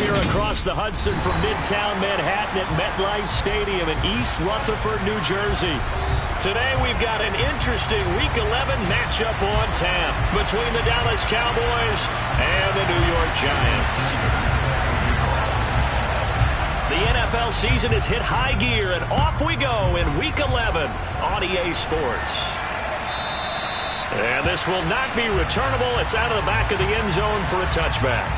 we are across the Hudson from Midtown Manhattan at MetLife Stadium in East Rutherford, New Jersey. Today we've got an interesting Week 11 matchup on tap between the Dallas Cowboys and the New York Giants. The NFL season has hit high gear, and off we go in Week 11 on EA Sports. And this will not be returnable. It's out of the back of the end zone for a touchback.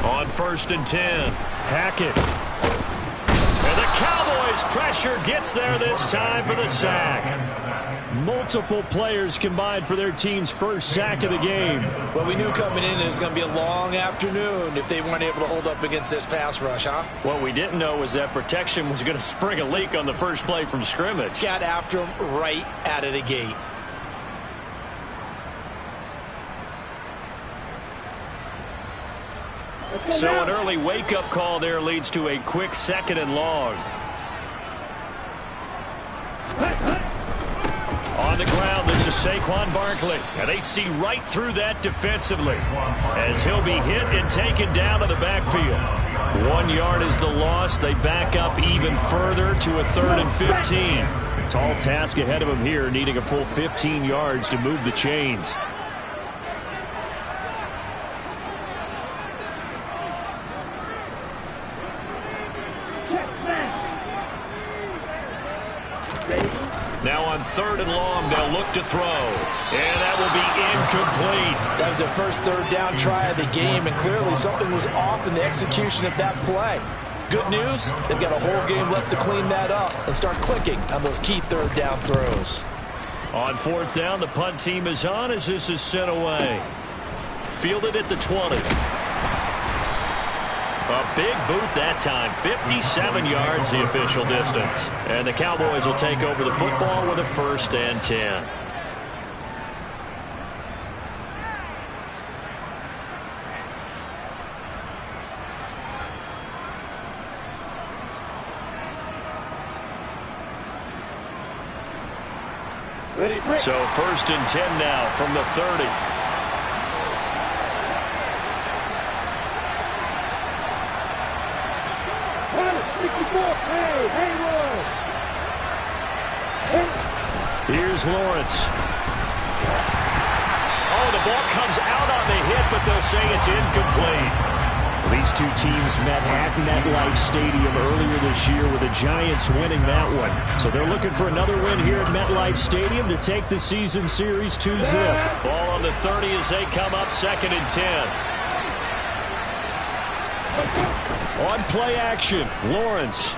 On 1st and 10, Hackett. And the Cowboys pressure gets there this time for the sack. Multiple players combined for their team's first sack of the game. Well, we knew coming in it was going to be a long afternoon if they weren't able to hold up against this pass rush, huh? What we didn't know was that protection was going to spring a leak on the first play from scrimmage. Got after him right out of the gate. So an early wake-up call there leads to a quick 2nd and long. On the ground, this is Saquon Barkley. And they see right through that defensively as he'll be hit and taken down to the backfield. 1 yard is the loss. They back up even further to a 3rd and 15. Tall task ahead of him here, needing a full 15 yards to move the chains. Now on 3rd and long, they'll look to throw. And that will be incomplete. That was their first 3rd down try of the game, and clearly something was off in the execution of that play. Good news, they've got a whole game left to clean that up and start clicking on those key 3rd down throws. On 4th down, the punt team is on as this is sent away. Fielded at the 20. A big boot that time, 57 yards the official distance. And the Cowboys will take over the football with a 1st and 10. So 1st and 10 now from the 30. Here's Lawrence. Oh, the ball comes out on the hit, but they'll say it's incomplete. These two teams met at MetLife Stadium earlier this year with the Giants winning that one. So they're looking for another win here at MetLife Stadium to take the season series 2-zip. Ball on the 30 as they come up 2nd and 10. On play action, Lawrence.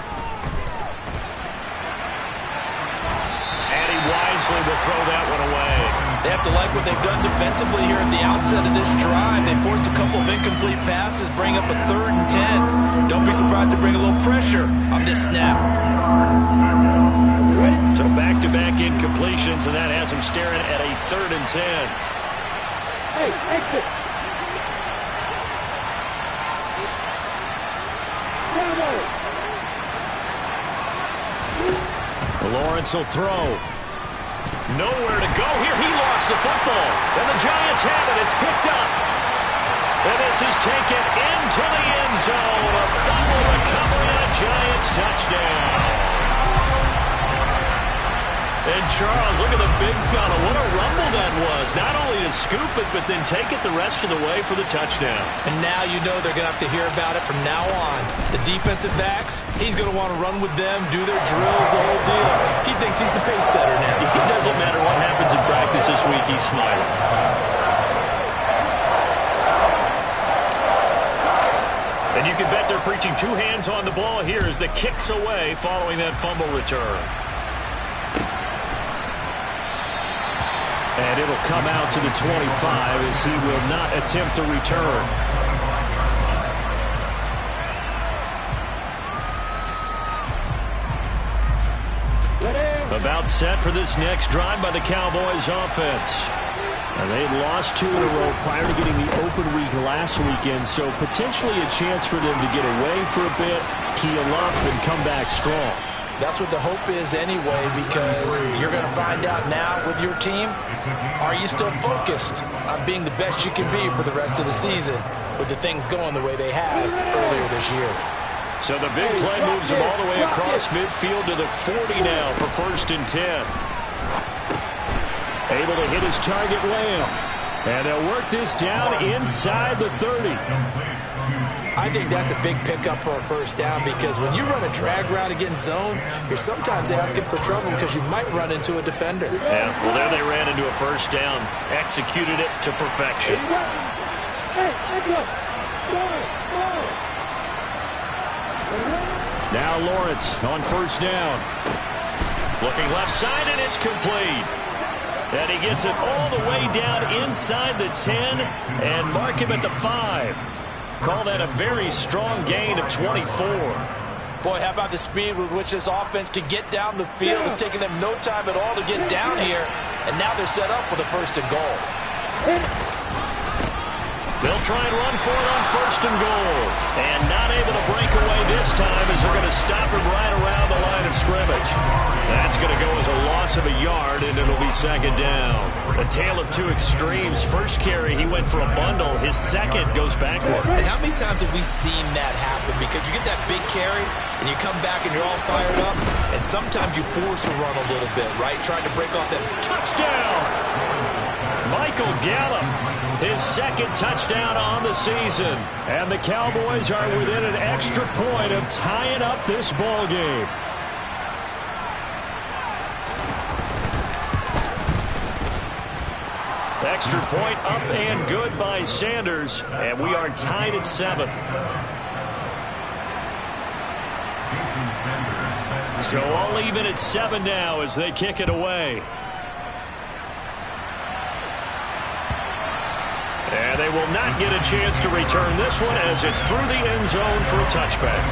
And he wisely will throw that one away. They have to like what they've done defensively here at the outset of this drive. They forced a couple of incomplete passes, bring up a 3rd and 10. Don't be surprised to bring a little pressure on this snap. So back-to-back incompletions, and that has them staring at a 3rd and 10. Hey, exit. Lawrence will throw. Nowhere to go here. He lost the football. And the Giants have it. It's picked up. And this is taken into the end zone. A fumble recovery and a Giants touchdown. And Charles, look at the big fella. What a rumble that was. Not only to scoop it, but then take it the rest of the way for the touchdown. And now you know they're going to have to hear about it from now on. The defensive backs, he's going to want to run with them, do their drills, the whole deal. He thinks he's the pace setter now. It doesn't matter what happens in practice this week, he's smiling. And you can bet they're preaching 2 hands on the ball here as the kick's away following that fumble return. And it'll come out to the 25 as he will not attempt to return. About set for this next drive by the Cowboys offense. They had lost 2 in a row prior to getting the open week last weekend, so potentially a chance for them to get away for a bit, heal up, and come back strong. That's what the hope is anyway, because you're going to find out now with your team, are you still focused on being the best you can be for the rest of the season with the things going the way they have earlier this year? So the big play moves them all the way across midfield to the 40 now for 1st and 10. Able to hit his target Lamb. And they'll work this down inside the 30. I think that's a big pickup for a 1st down, because when you run a drag route against zone, you're sometimes asking for trouble because you might run into a defender. Yeah, well, there they ran into a 1st down. Executed it to perfection. Now Lawrence on 1st down. Looking left side, and it's complete. And he gets it all the way down inside the 10 and mark him at the 5. Call that a very strong gain of 24. Boy, how about the speed with which this offense can get down the field? It's taken them no time at all to get down here, and now they're set up with a 1st and goal. They'll try and run for it on 1st and goal. And not able to break away this time as they're going to stop him right around the line of scrimmage. That's going to go as a loss of a yard, and it'll be 2nd down. A tale of 2 extremes. First carry, he went for a bundle. His second goes backward. And how many times have we seen that happen? Because you get that big carry, and you come back and you're all fired up, and sometimes you force a run a little bit, right? Trying to break off that touchdown. Michael Gallup, his 2nd touchdown on the season. And the Cowboys are within an extra point of tying up this ball game. Extra point up and good by Sanders. And we are tied at 7. So all even at 7 now as they kick it away. And they will not get a chance to return this one as it's through the end zone for a touchback.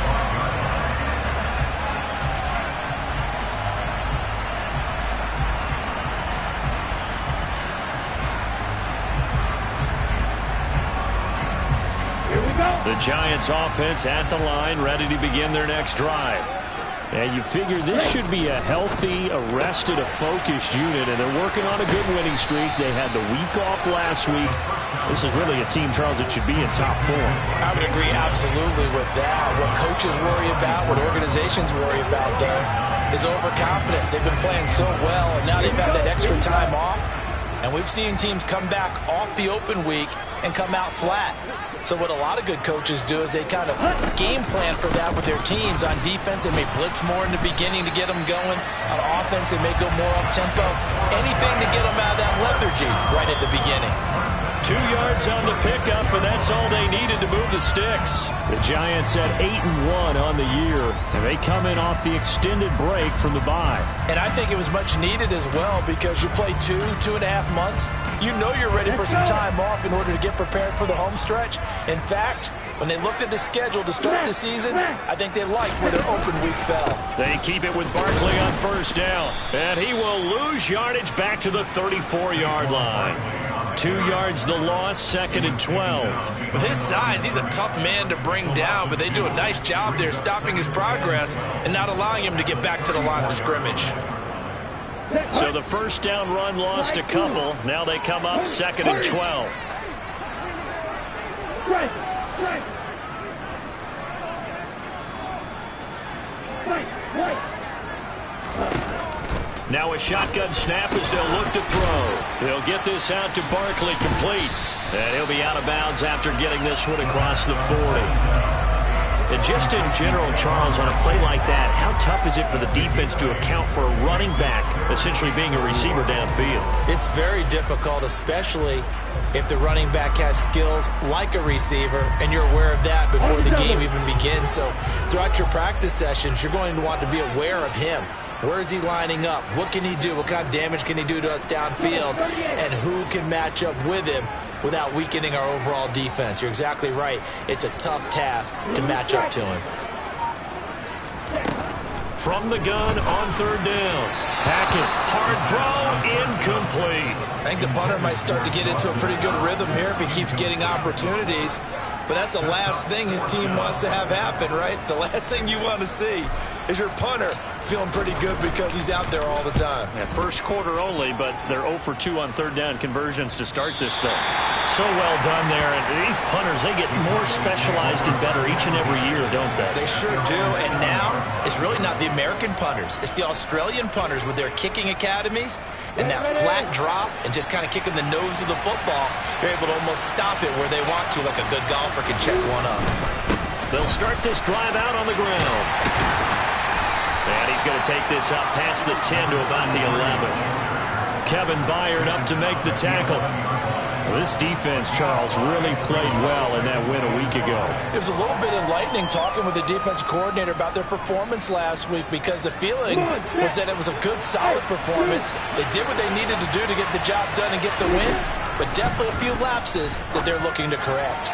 Here we go. The Giants offense at the line, ready to begin their next drive. And you figure this should be a healthy, arrested, a focused unit, and they're working on a good winning streak. They had the week off last week. This is really a team, Charles, that should be in top form. I would agree absolutely with that. What coaches worry about, what organizations worry about, though, is overconfidence. They've been playing so well, and now they've had that extra time off. And we've seen teams come back off the open week and come out flat. So what a lot of good coaches do is they kind of game plan for that with their teams. On defense, they may blitz more in the beginning to get them going. On offense, they may go more up-tempo. Anything to get them out of that lethargy right at the beginning. 2 yards on the pickup, and that's all they needed to move the sticks. The Giants at 8-1 on the year, and they come in off the extended break from the bye. And I think it was much needed as well, because you play 2.5 months. You know you're ready for some time off in order to get prepared for the home stretch. In fact, when they looked at the schedule to start the season, I think they liked where their open week fell. They keep it with Barkley on 1st down, and he will lose yardage back to the 34-yard line. 2 yards the loss, 2nd and 12. With his size, he's a tough man to bring down, but they do a nice job there stopping his progress and not allowing him to get back to the line of scrimmage. So the 1st down run lost a couple. Now they come up 2nd and 12. Now a shotgun snap as they'll look to throw. They'll get this out to Barkley, complete. And he'll be out of bounds after getting this one across the 40. And just in general, Charles, on a play like that, how tough is it for the defense to account for a running back essentially being a receiver downfield? It's very difficult, especially if the running back has skills like a receiver, and you're aware of that before the game even begins. So throughout your practice sessions, you're going to want to be aware of him. Where is he lining up? What can he do? What kind of damage can he do to us downfield? And who can match up with him without weakening our overall defense? You're exactly right. It's a tough task to match up to him. from the gun on third down. Hackett, hard throw, incomplete. I think the punter might start to get into a pretty good rhythm here if he keeps getting opportunities. But that's the last thing his team wants to have happen, right? The last thing you want to see is your punter feeling pretty good because he's out there all the time. Yeah, first quarter only, but they're 0 for 2 on third down conversions to start this thing. So well done there. And these punters, they get more specialized and better each and every year, don't they? They sure do. And now it's really not the American punters. It's the Australian punters with their kicking academies and that flat drop and just kind of kicking the nose of the football. They're able to almost stop it where they want to, like a good golfer can check one up. They'll start this drive out on the ground. And he's going to take this up past the 10 to about the 11. Kevin Byard up to make the tackle. Well, this defense, Charles, really played well in that win a week ago. It was a little bit enlightening talking with the defensive coordinator about their performance last week because the feeling was that it was a good, solid performance. They did what they needed to do to get the job done and get the win, but definitely a few lapses that they're looking to correct.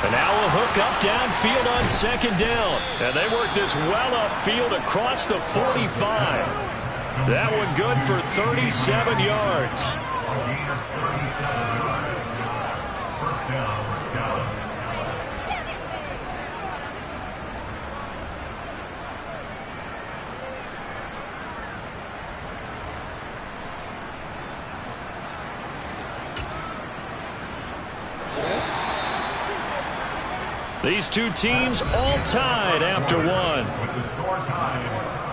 And now a hook up downfield on second down. And they work this well upfield across the 45. That one good for 37 yards. First down, Dallas. These two teams all tied after one. With the score tied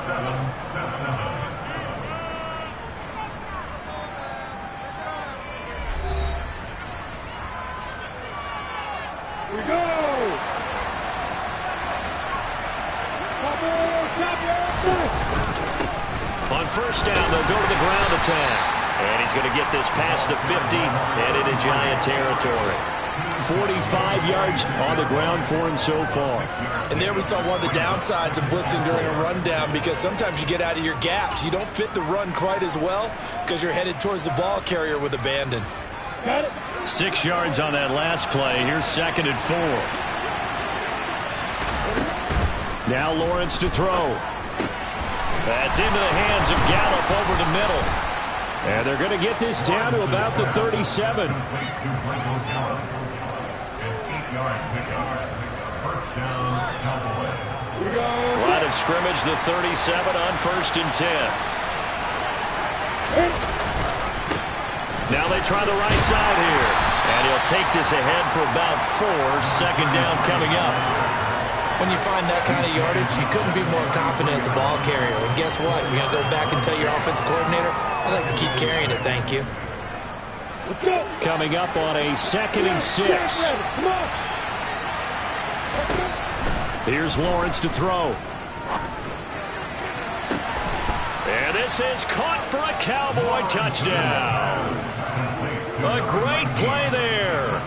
7-7. We go! On first down, they'll go to the ground attack. And he's going to get this past the 50 and into Giant territory. 45 yards on the ground for him so far. And there we saw one of the downsides of blitzing during a rundown because sometimes you get out of your gaps. You don't fit the run quite as well because you're headed towards the ball carrier with abandon. Got it. 6 yards on that last play. Here's 2nd and 4. Now Lawrence to throw. That's into the hands of Gallup over the middle. And they're going to get this down to about the 37. First down, Cowboys. Line of scrimmage, the 37 on 1st and 10. Now they try the right side here. And he'll take this ahead for about 4. 2nd down coming up. When you find that kind of yardage, you couldn't be more confident as a ball carrier. And guess what? You're going to go back and tell your offensive coordinator, I'd like to keep carrying it, thank you. Coming up on a 2nd and 6. Here's Lawrence to throw. And this is caught for a Cowboy touchdown. A great play there.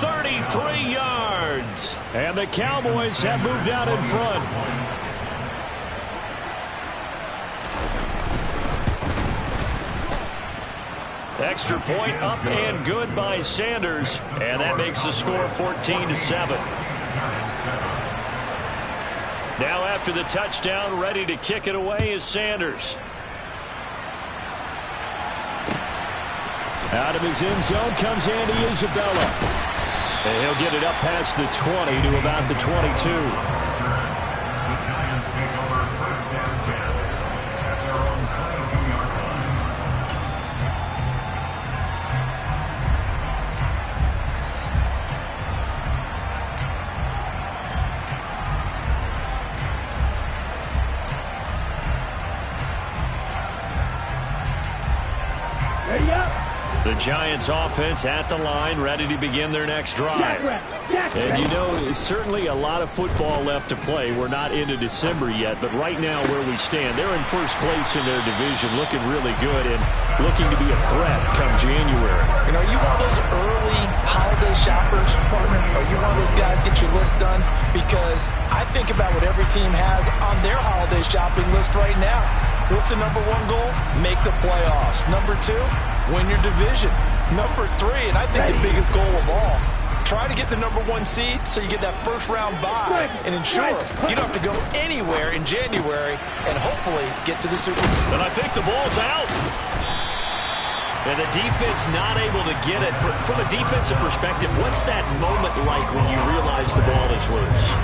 33 yards. And the Cowboys have moved out in front. Extra point up and good by Sanders. And that makes the score 14-7. Now after the touchdown, ready to kick it away is Sanders. Out of his end zone comes Andy Isabella. And he'll get it up past the 20 to about the 22. The Giants offense at the line, ready to begin their next drive. And you know, it's certainly a lot of football left to play. We're not into December yet, but right now where we stand, they're in first place in their division, looking really good and looking to be a threat come January. And are you one of those early holiday shoppers, partner? Are you one of those guys get your list done? Because I think about what every team has on their holiday shopping list right now. What's the number 1 goal? Make the playoffs. Number 2, win your division. Number 3, and I think the biggest goal of all, Try to get the #1 seed so you get that first-round bye and ensure you don't have to go anywhere in January and hopefully get to the Super Bowl. And I think the ball's out. And the defense not able to get it. From a defensive perspective, what's that moment like when you realize the ball is loose?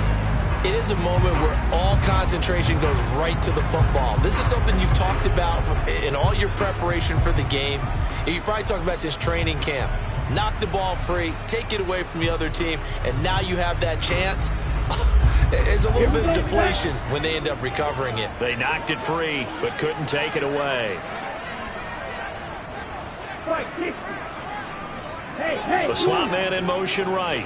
It is a moment where all concentration goes right to the football. This is something you've talked about in all your preparation for the game. You probably talked about since training camp. Knock the ball free, take it away from the other team, and now you have that chance. There's a little bit of deflation when they end up recovering it. They knocked it free, but couldn't take it away. The slot man in motion right.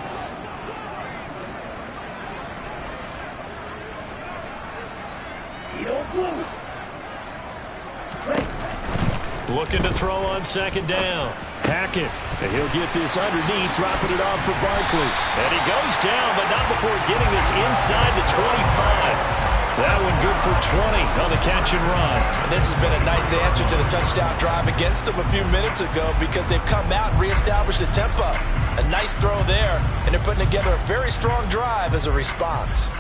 Looking to throw on second down. Hackett, and he'll get this underneath, dropping it off for Barkley. And he goes down, but not before getting this inside the 25. That one good for 20 on the catch and run. And this has been a nice answer to the touchdown drive against them a few minutes ago because they've come out and reestablished the tempo. A nice throw there, and they're putting together a very strong drive as a response.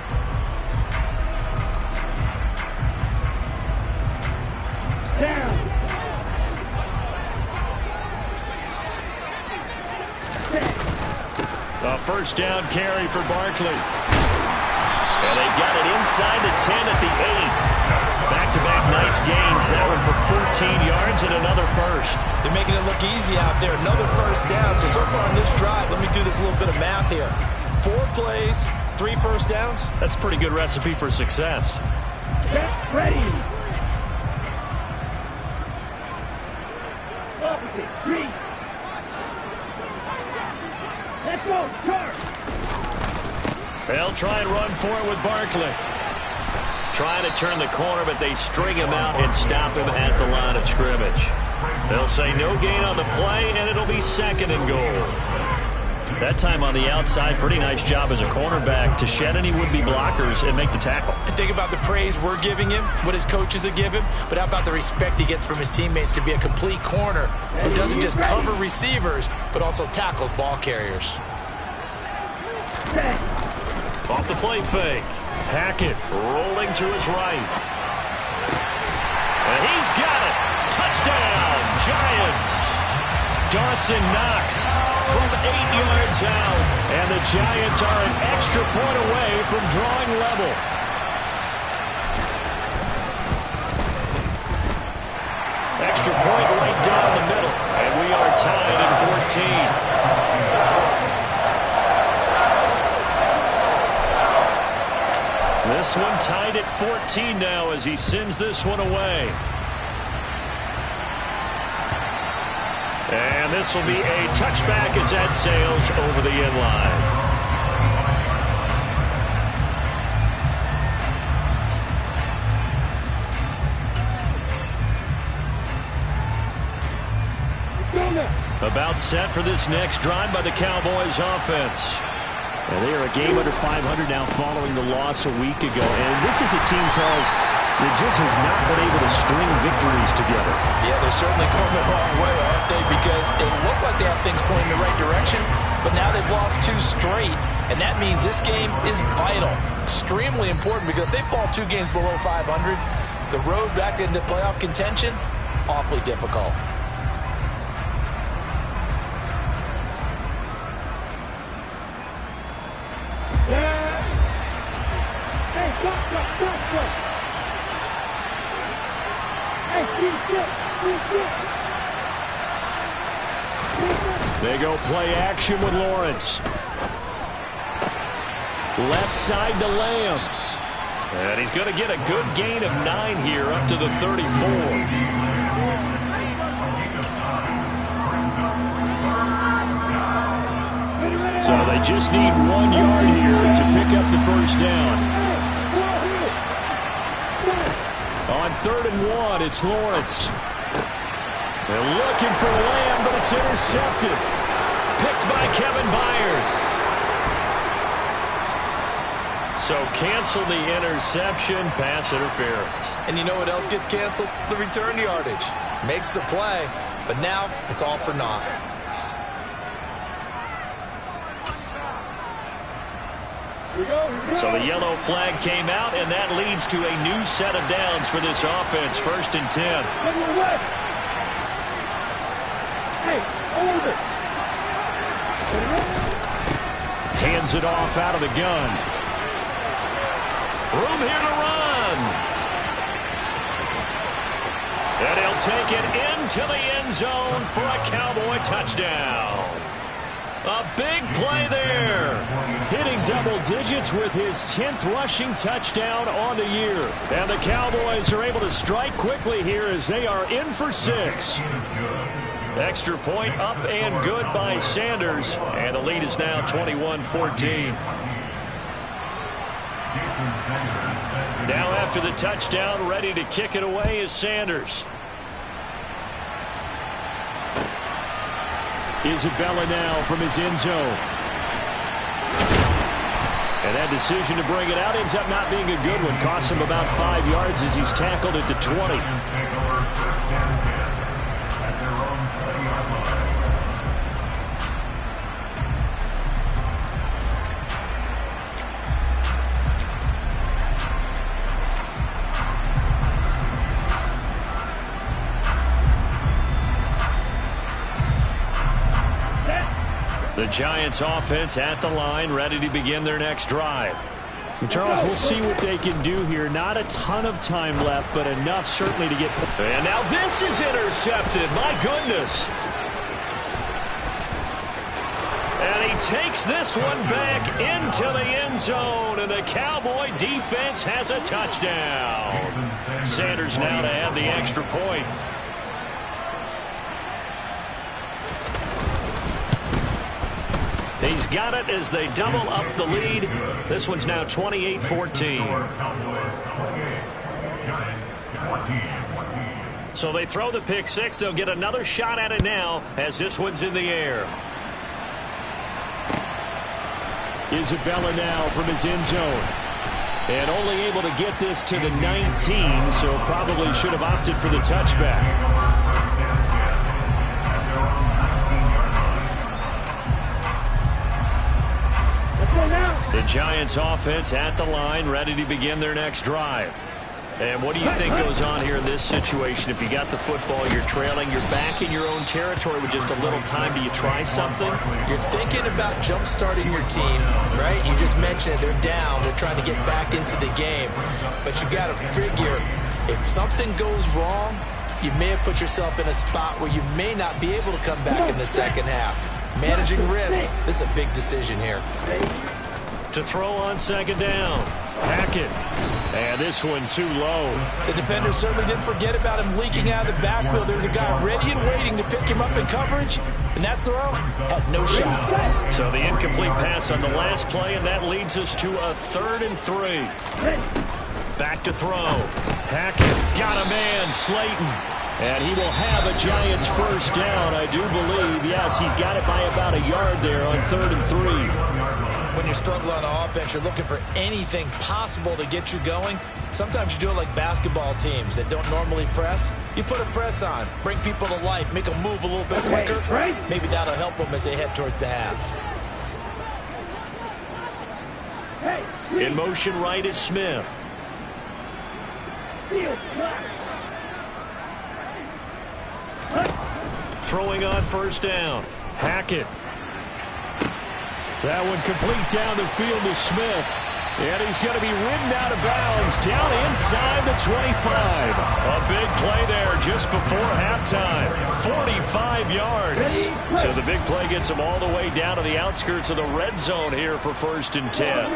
A first down carry for Barkley. And they've got it inside the 10 at the 8. Back-to-back nice gains. That one for 14 yards and another first. They're making it look easy out there. Another first down. So far on this drive, let me do this little bit of math here. 4 plays, 3 first downs. That's a pretty good recipe for success. Get ready. Opposite, 3. Let's go, charge. They'll try and run for it with Barkley. Trying to turn the corner, but they string him out and stop him at the line of scrimmage. They'll say no gain on the play, and it'll be second and goal. That time on the outside, pretty nice job as a cornerback to shed any would-be blockers and make the tackle. Think about the praise we're giving him, what his coaches have given, but how about the respect he gets from his teammates to be a complete corner who doesn't just cover receivers, but also tackles ball carriers. Off the play fake. Hackett rolling to his right. And he's got it. Touchdown, Giants. Dawson Knox from 8 yards out. And the Giants are an extra point away from drawing level. Extra point right down the middle. And we are tied at 14. This one tied at 14 now as he sends this one away. And this will be a touchback as that sails over the end line. About set for this next drive by the Cowboys offense. And they are a game under 500 now following the loss a week ago. And this is a team, Charles, that just has not been able to string victories together. Yeah, they're certainly going the wrong way, aren't they? Because it looked like they have things pointing in the right direction, but now they've lost 2 straight. And that means this game is vital, extremely important, because if they fall 2 games below 500, the road back into playoff contention, awfully difficult. They go play action with Lawrence. Left side to Lamb. And he's going to get a good gain of 9 here up to the 34. So they just need 1 yard here to pick up the first down. On 3rd and 1, it's Lawrence. They're looking for Lamb, but it's intercepted. Picked by Kevin Byard. So cancel the interception, pass interference. And you know what else gets canceled? The return yardage. Makes the play, but now it's all for naught. So the yellow flag came out, and that leads to a new set of downs for this offense. 1st and 10. Hey, hold it. Hands it off out of the gun. Room here to run. And he'll take it into the end zone for a Cowboy touchdown. A big play there. Hitting double digits with his 10th rushing touchdown on the year. And the Cowboys are able to strike quickly here as they are in for 6. Extra point up and good by Sanders. And the lead is now 21-14. Now after the touchdown, ready to kick it away is Sanders. Isabella now from his end zone. And that decision to bring it out ends up not being a good one. Costs him about 5 yards as he's tackled at the 20. The Giants offense at the line, ready to begin their next drive. Charles, we'll see what they can do here. Not a ton of time left, but enough certainly to get... And now this is intercepted. My goodness. And he takes this one back into the end zone, and the Cowboy defense has a touchdown. Sanders now to add the extra point. He's got it as they double up the lead. This one's now 28-14. So they throw the pick six. They'll get another shot at it now as this one's in the air. Isabella now from his end zone. And only able to get this to the 19, so probably should have opted for the touchback. The Giants offense at the line, ready to begin their next drive. And what do you think goes on here in this situation? If you got the football, you're trailing, you're back in your own territory with just a little time. Do you try something? You're thinking about jump-starting your team, right? You just mentioned it. They're down. They're trying to get back into the game. But you got to figure, if something goes wrong, you may have put yourself in a spot where you may not be able to come back in the second half. Managing risk, this is a big decision here. To throw on second down. Hackett. And this one too low. The defender certainly didn't forget about him leaking out of the backfield. There's a guy ready and waiting to pick him up in coverage. And that throw had no shot. So the incomplete pass on the last play, and that leads us to a 3rd and 3. Back to throw. Hackett got a man, Slayton. And he will have a Giants first down, I do believe. Yes, he's got it by about a yard there on 3rd and 3. When you're struggling on offense, you're looking for anything possible to get you going. Sometimes you do it like basketball teams that don't normally press. You put a press on, bring people to life, make them move a little bit quicker. Maybe that'll help them as they head towards the half. In motion right is Smith. Throwing on first down. Hackett. That one complete down the field to Smith. And he's going to be ridden out of bounds down inside the 25. A big play there just before halftime. 45 yards. So the big play gets him all the way down to the outskirts of the red zone here for 1st and 10.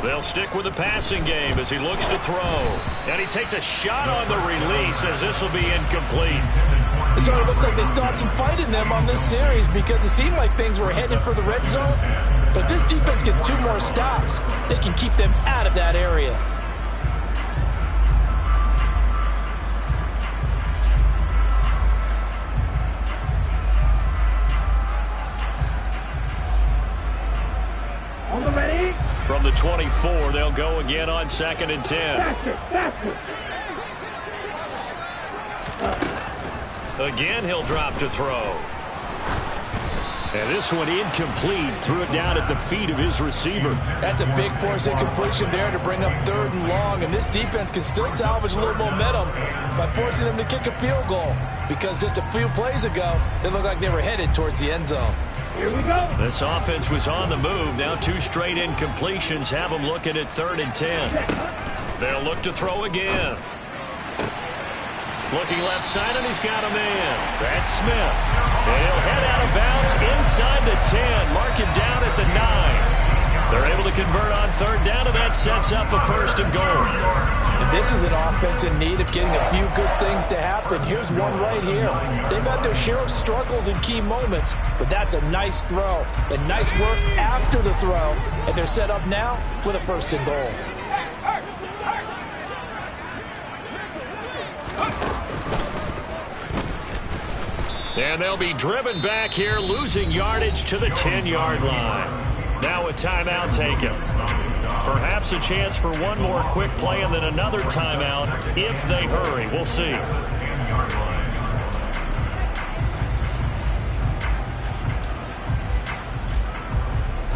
They'll stick with the passing game as he looks to throw. And he takes a shot on the release as this will be incomplete. It sort of looks like they still have some fight in them on this series because it seemed like things were heading for the red zone. But if this defense gets 2 more stops, they can keep them out of that area. From the 24, they'll go again on 2nd and 10. Again, he'll drop to throw. And this one incomplete. Threw it down at the feet of his receiver. That's a big force incompletion there to bring up 3rd and long. And this defense can still salvage a little momentum by forcing them to kick a field goal. Because just a few plays ago, they looked like they were headed towards the end zone. Here we go. This offense was on the move. Now 2 straight incompletions have them looking at 3rd and 10. They'll look to throw again. Looking left side, and he's got a man. That's Smith. And he'll head out of bounds inside the 10. Mark him down at the 9. They're able to convert on 3rd down, and that sets up a 1st and goal. And this is an offense in need of getting a few good things to happen. Here's one right here. They've had their share of struggles in key moments, but that's a nice throw and nice work after the throw. And they're set up now with a 1st and goal. And they'll be driven back here, losing yardage to the 10-yard line. Now a timeout taken. Perhaps a chance for one more quick play and then another timeout if they hurry. We'll see.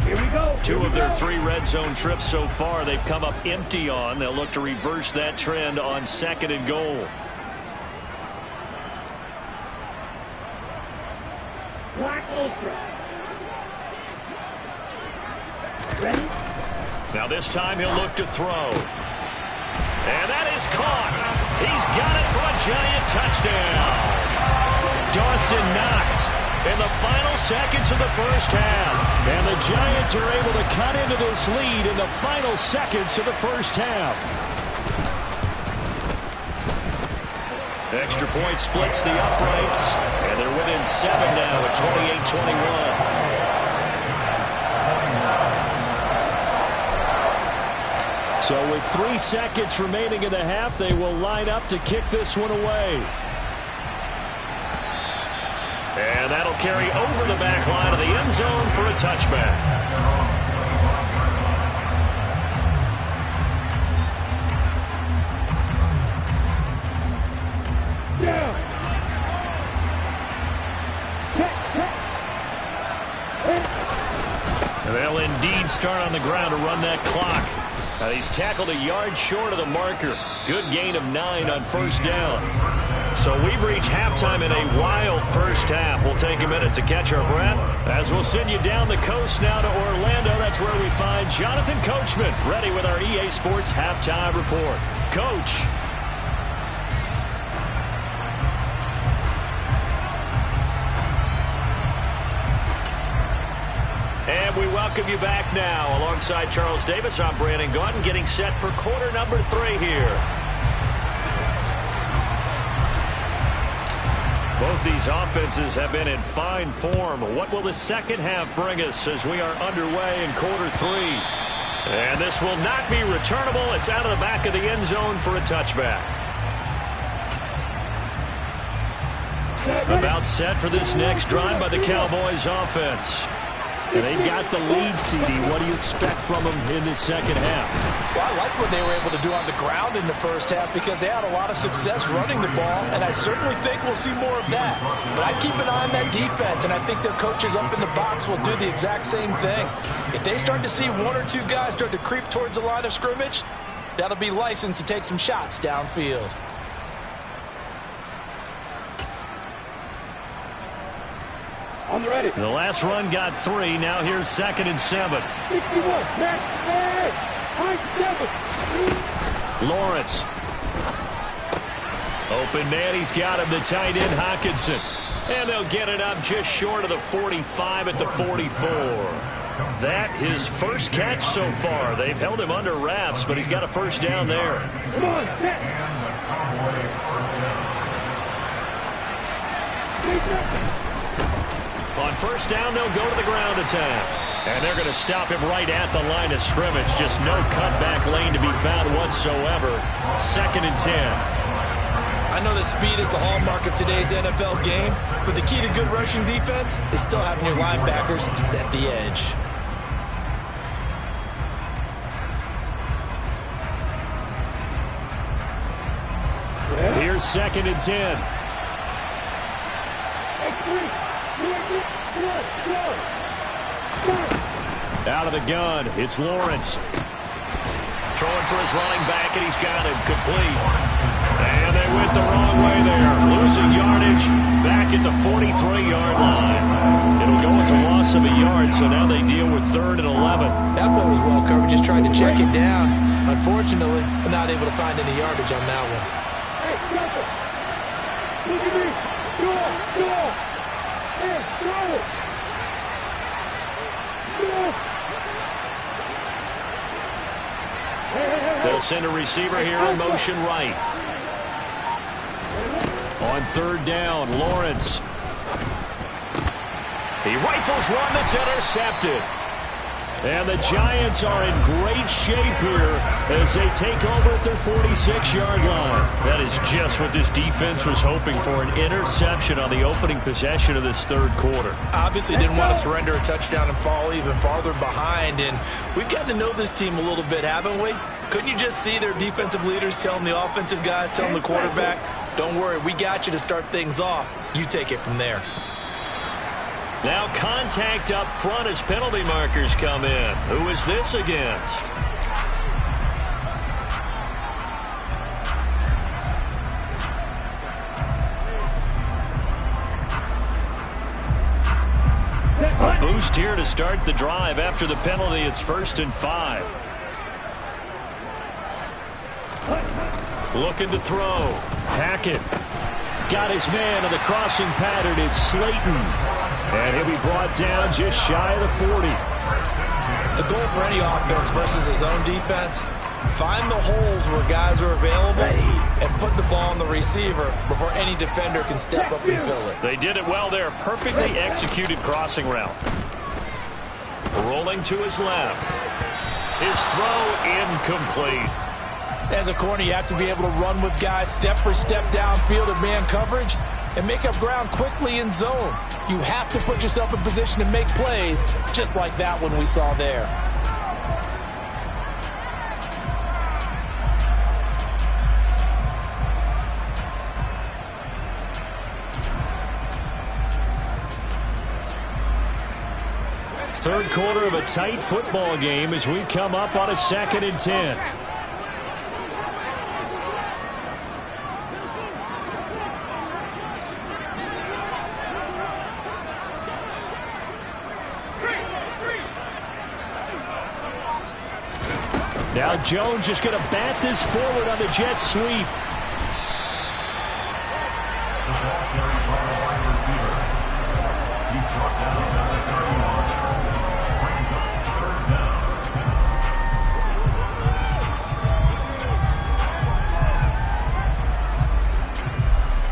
Here we go. 2 of their 3 red zone trips so far they've come up empty on. They'll look to reverse that trend on 2nd and goal. Black Ultra. Ready? Now this time he'll look to throw. And that is caught. He's got it for a giant touchdown. Dawson Knox in the final seconds of the 1st half. And the Giants are able to cut into this lead in the final seconds of the 1st half. Extra point splits the uprights, and they're within 7 now at 28-21. So with 3 seconds remaining in the half, they will line up to kick this one away. And that'll carry over the back line of the end zone for a touchback. And they'll indeed start on the ground to run that clock. He's tackled a yard short of the marker. Good gain of 9 on 1st down. So we've reached halftime in a wild 1st half. We'll take a minute to catch our breath as we'll send you down the coast now to Orlando. That's where we find Jonathan Coachman ready with our EA Sports halftime report. Coach. And we welcome you back now. Alongside Charles Davis, I'm Brandon Gaudin, getting set for quarter number 3 here. Both these offenses have been in fine form. What will the 2nd half bring us as we are underway in quarter 3? And this will not be returnable. It's out of the back of the end zone for a touchback. About set for this next drive by the Cowboys offense. And they've got the lead, CD. What do you expect from them in the 2nd half? Well, I like what they were able to do on the ground in the 1st half because they had a lot of success running the ball, and I certainly think we'll see more of that. But I keep an eye on that defense, and I think their coaches up in the box will do the exact same thing. If they start to see 1 or 2 guys start to creep towards the line of scrimmage, that'll be licensed to take some shots downfield. On the ready. The last run got 3. Now here's 2nd and 7. 61. Back. 7. Lawrence. Open man. He's got him. The tight end, Hockenson. And they'll get it up just short of the 45 at the 44. That his 1st catch so far. They've held him under wraps, but he's got a 1st down there. Come on, set. On 1st down, they'll go to the ground attack. And they're going to stop him right at the line of scrimmage. Just no cutback lane to be found whatsoever. 2nd and 10. I know that speed is the hallmark of today's NFL game, but the key to good rushing defense is still having your linebackers set the edge. Here's 2nd and 10. Out of the gun, it's Lawrence. Throwing for his running back, and he's got him complete. And they went the wrong way there. Losing yardage back at the 43-yard line. It'll go as a loss of a yard, so now they deal with 3rd and 11. That play was well covered, just tried to check it down. Unfortunately, not able to find any yardage on that one. Hey, look at me. Go. Hey, throw it. They'll send a receiver here in motion right. On 3rd down, Lawrence. He rifles one that's intercepted. And the Giants are in great shape here as they take over at their 46-yard line. That is just what this defense was hoping for, an interception on the opening possession of this 3rd quarter. Obviously didn't want to surrender a touchdown and fall even farther behind. And we've gotten to know this team a little bit, haven't we? Couldn't you just see their defensive leaders telling the offensive guys, telling the quarterback, don't worry, we got you to start things off. You take it from there. Now contact up front as penalty markers come in. Who is this against? A boost here to start the drive. After the penalty, it's 1st and 5. Looking to throw. Hackett got his man on the crossing pattern. It's Slayton. And he'll be brought down just shy of the 40. The goal for any offense versus his own defense, find the holes where guys are available and put the ball on the receiver before any defender can step up and fill it. They did it well there. Perfectly executed crossing route. Rolling to his left. His throw incomplete. As a corner, you have to be able to run with guys step for step downfield in man coverage and make up ground quickly in zone. You have to put yourself in position to make plays, just like that one we saw there. Third quarter of a tight football game as we come up on a 2nd and 10. Now Jones just going to bat this forward on the jet sweep.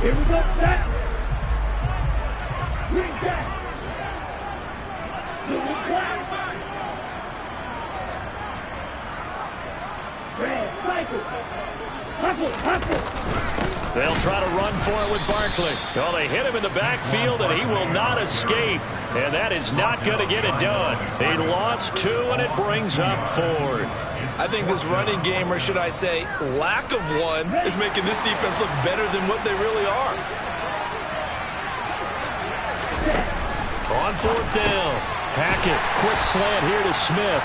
Here we go, set. Green back. They'll try to run for it with Barkley. Well, they hit him in the backfield, and he will not escape. And that is not going to get it done. They lost 2, and it brings up 4th. I think this running game, or should I say lack of one, is making this defense look better than what they really are. On 4th down, Hackett, quick slant here to Smith.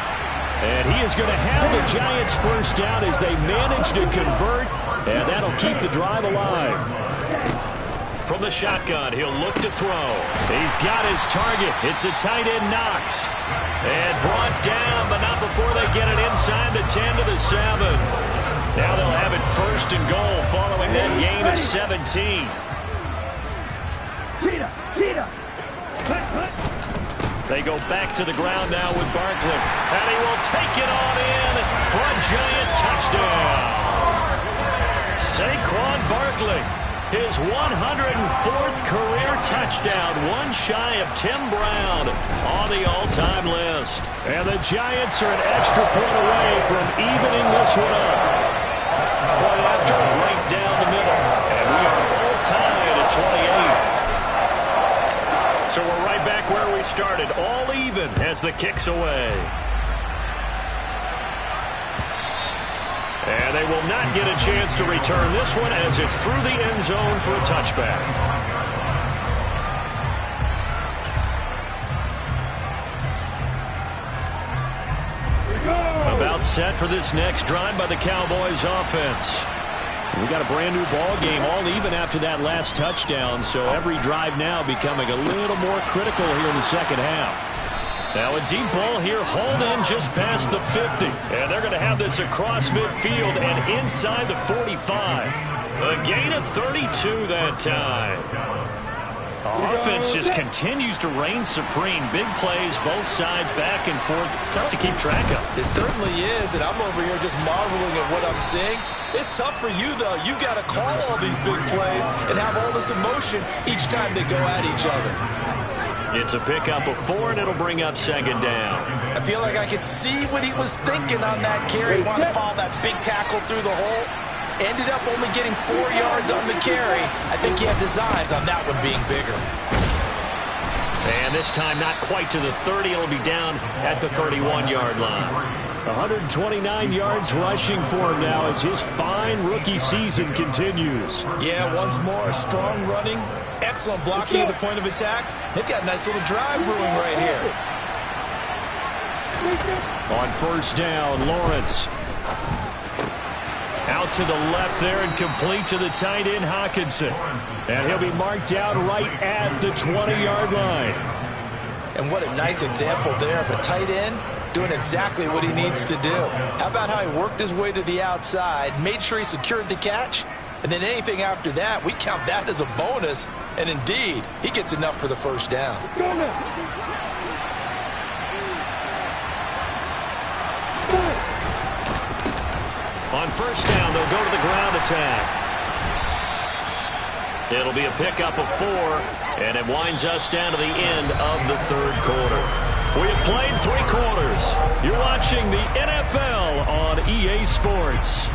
And he is going to have the Giants first down as they manage to convert, and that'll keep the drive alive. From the shotgun, he'll look to throw. He's got his target. It's the tight end Knox. And brought down, but not before they get it inside the 10 to the 7. Now they'll have it 1st and goal following that gain of 17. They go back to the ground now with Barkley. And he will take it on in for a Giant touchdown. Saquon Barkley, his 104th career touchdown, one shy of Tim Brown on the all-time list. And the Giants are an extra point away from evening this one up. Play after right down the middle. And we are all tied at 28. So we're right back where we started, all even as the kick's away. And they will not get a chance to return this one as it's through the end zone for a touchback. gets set for this next drive by the Cowboys offense. We got a brand new ball game, all even after that last touchdown, so every drive now becoming a little more critical here in the second half. Now a deep ball here, hauled in just past the 50. And they're going to have this across midfield and inside the 45. A gain of 32 that time. Offense just continues to reign supreme. Big plays, both sides, back and forth. Tough to keep track of. It certainly is, and I'm over here just marveling at what I'm seeing. It's tough for you, though. You got to call all these big plays and have all this emotion each time they go at each other. It's a pickup of 4, and it'll bring up second down. I feel like I could see what he was thinking on that carry. He wanted to follow that big tackle through the hole. Ended up only getting 4 yards on the carry. I think he had designs on that one being bigger. And this time not quite to the 30. It'll be down at the 31-yard line. 129 yards rushing for him now as his fine rookie season continues. Yeah, once more, strong running, excellent blocking at the point of attack. They've got a nice little drive brewing right here. On first down, Lawrence. Out to the left there and complete to the tight end, Hockenson. And he'll be marked down right at the 20-yard line. And what a nice example there of a tight end doing exactly what he needs to do. How about how he worked his way to the outside, made sure he secured the catch, and then anything after that, we count that as a bonus. And indeed, he gets enough for the first down. On first down, they'll go to the ground attack. It'll be a pickup of 4, and it winds us down to the end of the third quarter. We have played 3 quarters. You're watching the NFL on EA Sports.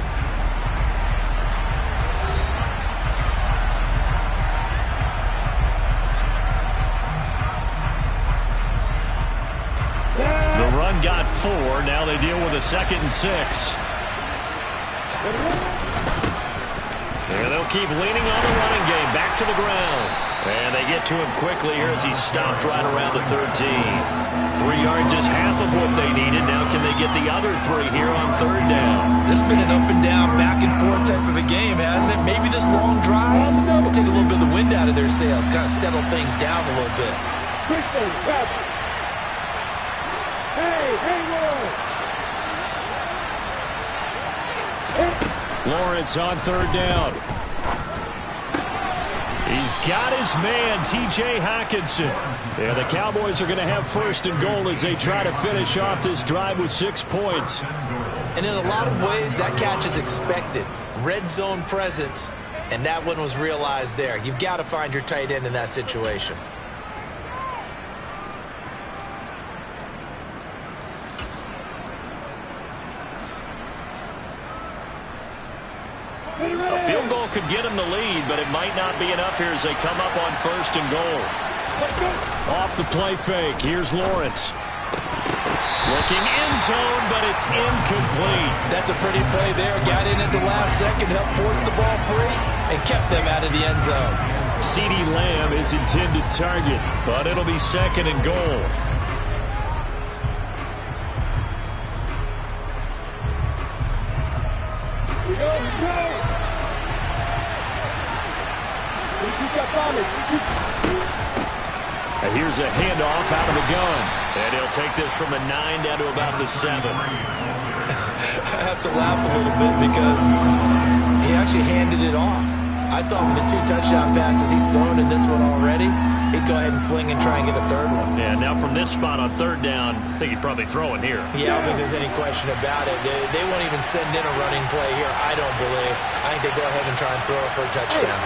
The run got 4. Now they deal with a 2nd and 6. And they'll keep leaning on the running game. Back to the ground. And they get to him quickly here as he stopped right around the 13. 3 yards is half of what they needed. Now can they get the other 3 here on third down? This has been an up and down, back and forth type of a game, hasn't it? Maybe this long drive will take a little bit of the wind out of their sails, kind of settle things down a little bit. Lawrence on third down. He's got his man, T.J. Hockenson. And the Cowboys are going to have first and goal as they try to finish off this drive with 6 points. And in a lot of ways, that catch is expected. Red zone presence, and that one was realized there. You've got to find your tight end in that situation. A field goal could get him the lead, but it might not be enough here as they come up on first and goal. Off the play fake, here's Lawrence. Looking end zone, but it's incomplete. That's a pretty play there. Got in at the last second, helped force the ball free, and kept them out of the end zone. CeeDee Lamb is intended target, but it'll be second and goal. And here's a handoff out of the gun. And he'll take this from the 9 down to about the 7. I have to laugh a little bit because he actually handed it off. I thought with the 2 touchdown passes he's thrown in this one already, he'd go ahead and fling and try and get a third one. Yeah, now from this spot on third down, I think he'd probably throw it here. Yeah, I don't think there's any question about it. They won't even send in a running play here, I don't believe. I think they go ahead and try and throw it for a touchdown.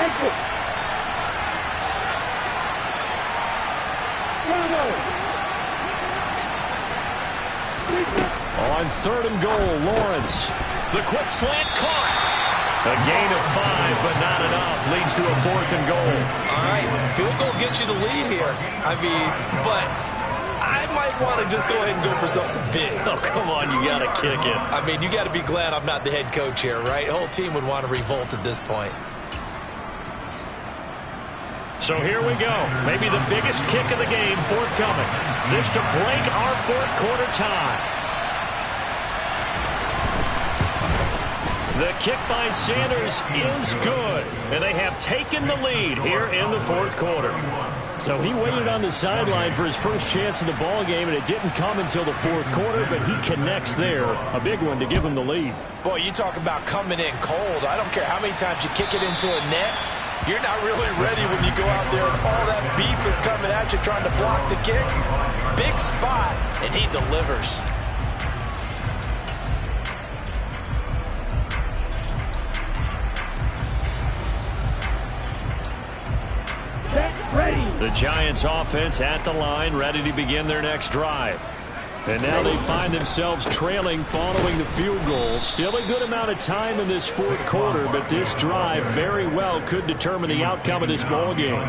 On third and goal, Lawrence. The quick slant caught. A gain of 5, but not enough. Leads to a 4th and goal. All right, field goal gets you the lead here. I mean, but I might want to just go ahead and go for something big. Oh, come on, you got to kick it. I mean, you got to be glad I'm not the head coach here, right? The whole team would want to revolt at this point. So here we go. Maybe the biggest kick of the game forthcoming. This to break our fourth quarter tie. The kick by Sanders is good, and they have taken the lead here in the fourth quarter. So he waited on the sideline for his first chance in the ball game, and it didn't come until the fourth quarter, but he connects there. A big one to give him the lead. Boy, you talk about coming in cold. I don't care how many times you kick it into a net. You're not really ready when you go out there and all that beef is coming at you trying to block the kick. Big spot, and he delivers. Ready. The Giants offense at the line, ready to begin their next drive. And now they find themselves trailing following the field goal. Still a good amount of time in this fourth quarter, but this drive very well could determine the outcome of this ball game.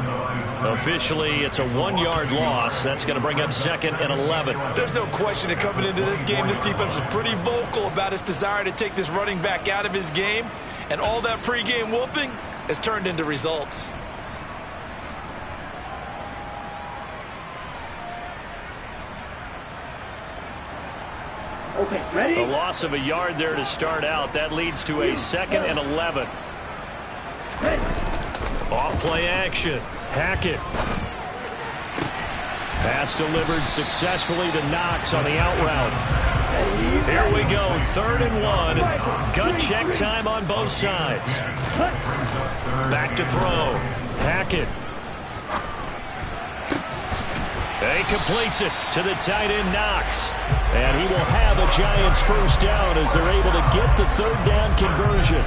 Officially, it's a 1-yard loss. That's going to bring up 2nd and 11. There's no question that coming into this game, this defense was pretty vocal about its desire to take this running back out of his game. And all that pregame wolfing has turned into results. Okay, ready? A loss of a yard there to start out. That leads to a 2nd and 11. Ready. Off play action. Hackett. Pass delivered successfully to Knox on the out route. Here we go, 3rd and 1. Gut check time on both sides. Back to throw. Hackett. He completes it to the tight end, Knox. And he will have a Giants first down as they're able to get the 3rd down conversion.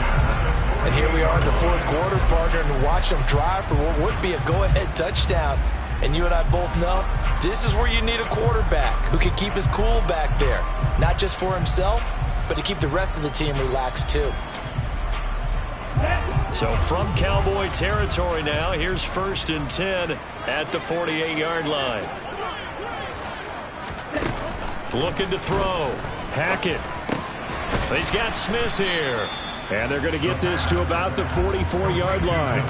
And here we are in the fourth quarter, partner, and watch them drive for what would be a go-ahead touchdown. And you and I both know this is where you need a quarterback who can keep his cool back there. Not just for himself, but to keep the rest of the team relaxed too. So from Cowboy territory now, here's 1st and 10 at the 48-yard line. Looking to throw. Hackett. He's got Smith here. And they're going to get this to about the 44-yard line.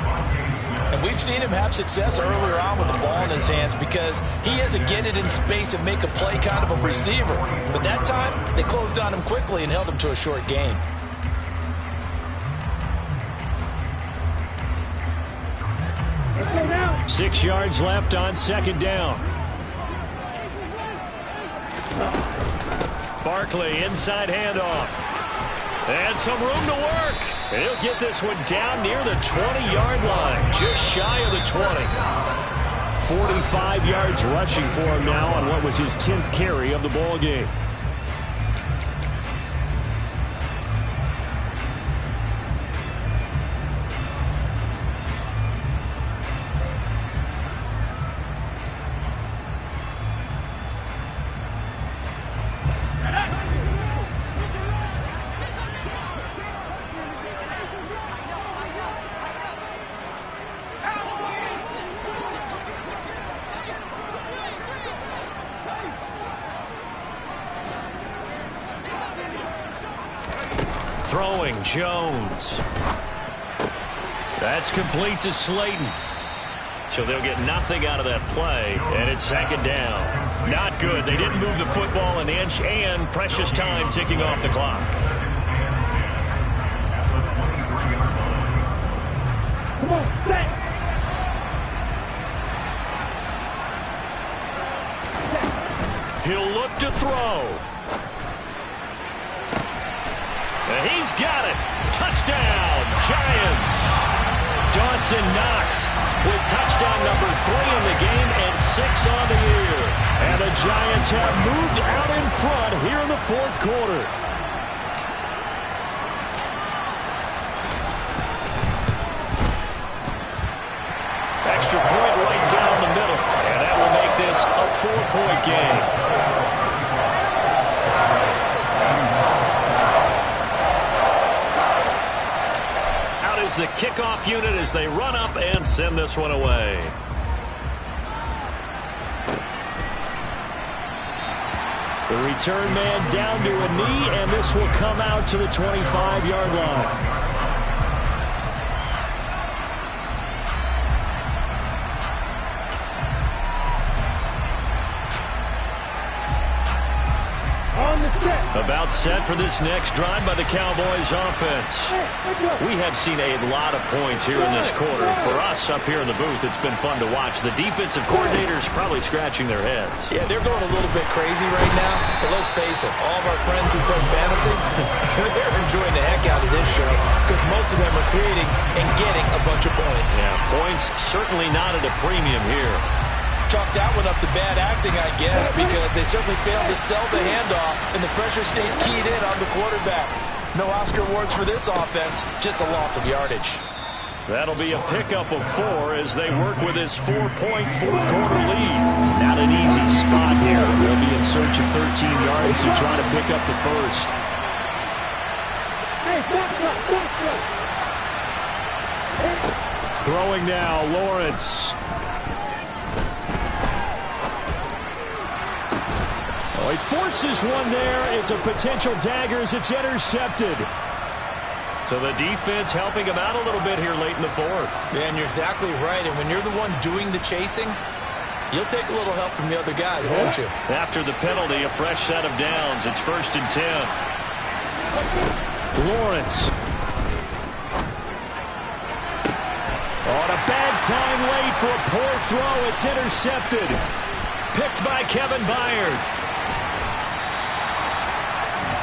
And we've seen him have success earlier on with the ball in his hands because he has to get it in space and make a play kind of a receiver. But that time, they closed on him quickly and held him to a short gain. Let's go now. 6 yards left on 2nd down. Barkley, inside handoff. And some room to work. And he'll get this one down near the 20-yard line, just shy of the 20. 45 yards rushing for him now on what was his 10th carry of the ball game. Throwing, Jones. That's complete to Slayton. So they'll get nothing out of that play, and it's 2nd down. Not good. They didn't move the football an inch, and precious time ticking off the clock. Come on, set. He'll look to throw. And he's got it. Touchdown, Giants. Dawson Knox with touchdown number 3 in the game and 6 on the year. And the Giants have moved out in front here in the fourth quarter. Extra point right down the middle. And that will make this a 4-point game. The kickoff unit as they run up and send this one away. The return man down to a knee, and this will come out to the 25-yard line. On the set. About about set for this next drive by the Cowboys offense. We have seen a lot of points here in this quarter. For us up here in the booth, it's been fun to watch. The defensive coordinators probably scratching their heads. Yeah, they're going a little bit crazy right now. But let's face it, all of our friends who play fantasy, they're enjoying the heck out of this show because most of them are creating and getting a bunch of points. Yeah, points certainly not at a premium here. Chalk that one up to bad acting, I guess, because they certainly failed to sell the handoff, and the pressure stayed keyed in on the quarterback. No Oscar awards for this offense, just a loss of yardage. That'll be a pickup of 4 as they work with this 4-point fourth-quarter lead. Not an easy spot here. They'll be in search of 13 yards to try to pick up the first. Throwing now, Lawrence. Oh, he forces one there. It's a potential dagger as it's intercepted. So the defense helping him out a little bit here late in the fourth. Yeah, and you're exactly right. And when you're the one doing the chasing, you'll take a little help from the other guys, won't you? After the penalty, a fresh set of downs. It's 1st and 10. Lawrence. On a bad time late for a poor throw. It's intercepted. Picked by Kevin Byard.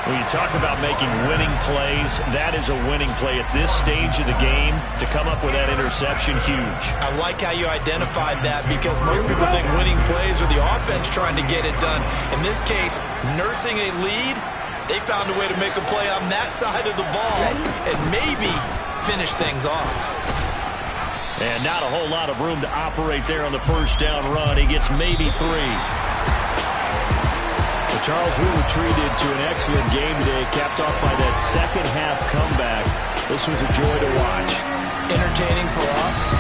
When you talk about making winning plays, that is a winning play at this stage of the game. To come up with that interception, huge. I like how you identified that because most people think winning plays are the offense trying to get it done. In this case, nursing a lead, they found a way to make a play on that side of the ball and maybe finish things off. And not a whole lot of room to operate there on the first down run. He gets maybe 3. Charles, we were treated to an excellent game today, capped off by that second-half comeback. This was a joy to watch. Entertaining for us,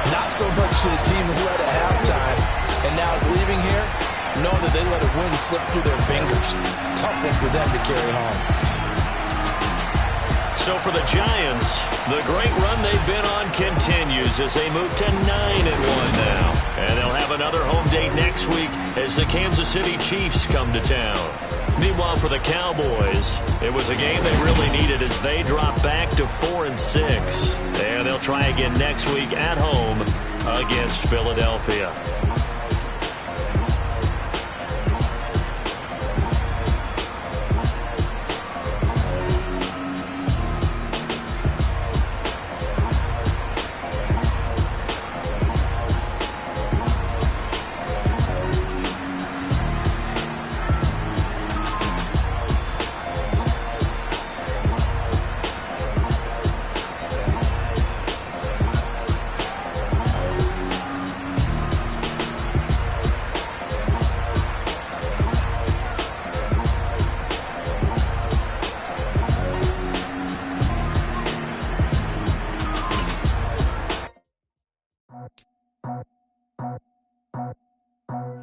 not so much to the team who led at halftime, and now is leaving here, knowing that they let a win slip through their fingers. Tough one for them to carry home. So for the Giants, the great run they've been on continues as they move to 9-1 now. And they'll have another home date next week as the Kansas City Chiefs come to town. Meanwhile, for the Cowboys, it was a game they really needed as they drop back to 4-6. And they'll try again next week at home against Philadelphia.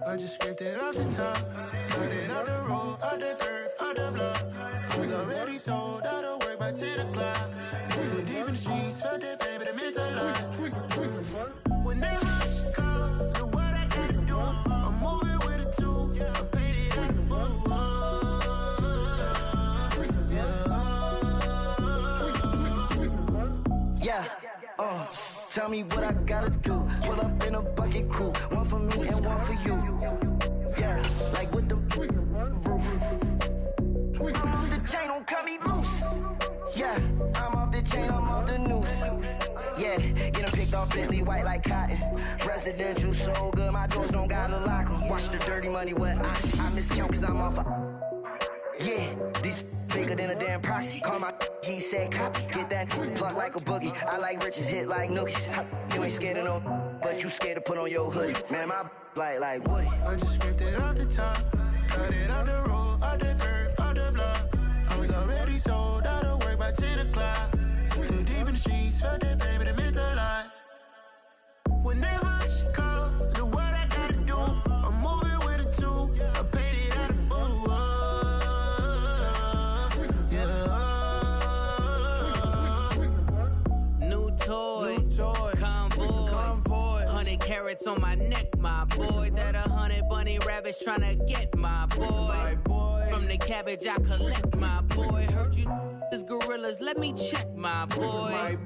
I just scraped it off the top, got it out the road, out the turf, out the block. I was already sold out of work by 10 o'clock. Too deep in the streets, felt that pain, but it meant a lot. When that rush comes, know what I gotta do. I'm moving with a 2, I paid it out the phone. Yeah, tell me what I gotta do. Pull up in a bucket crew, one for me and one for you. Yeah, like with the roof. I'm off the chain, don't cut me loose. Yeah, I'm off the chain, I'm off the noose. Yeah, get 'em picked off Bentley, white like cotton. Residential so good, my doors don't gotta lock 'em. Watch the dirty money, what I see. I miscount cause I'm off a... Yeah, these bigger than a damn proxy. Call my he said copy. Get that plug like a boogie. I like riches, hit like nookies. You ain't scared of no, but you scared to put on your hoodie. Man, my like Woody. I just scraped it off the top, got it out the road, out the turf, out the block. I was already sold out of work by 10 o'clock. Too deep in the streets, felt that pain, but it meant a lot. When that rush comes, know what I gotta do. I'm moving with a 2, I paid it out of full. New toy, convoy, 100 carats on my neck, my boy. That 100 bunny rabbits tryna get my boy. From the cabbage I collect, my boy. Heard you is gorillas, let me check, my boy.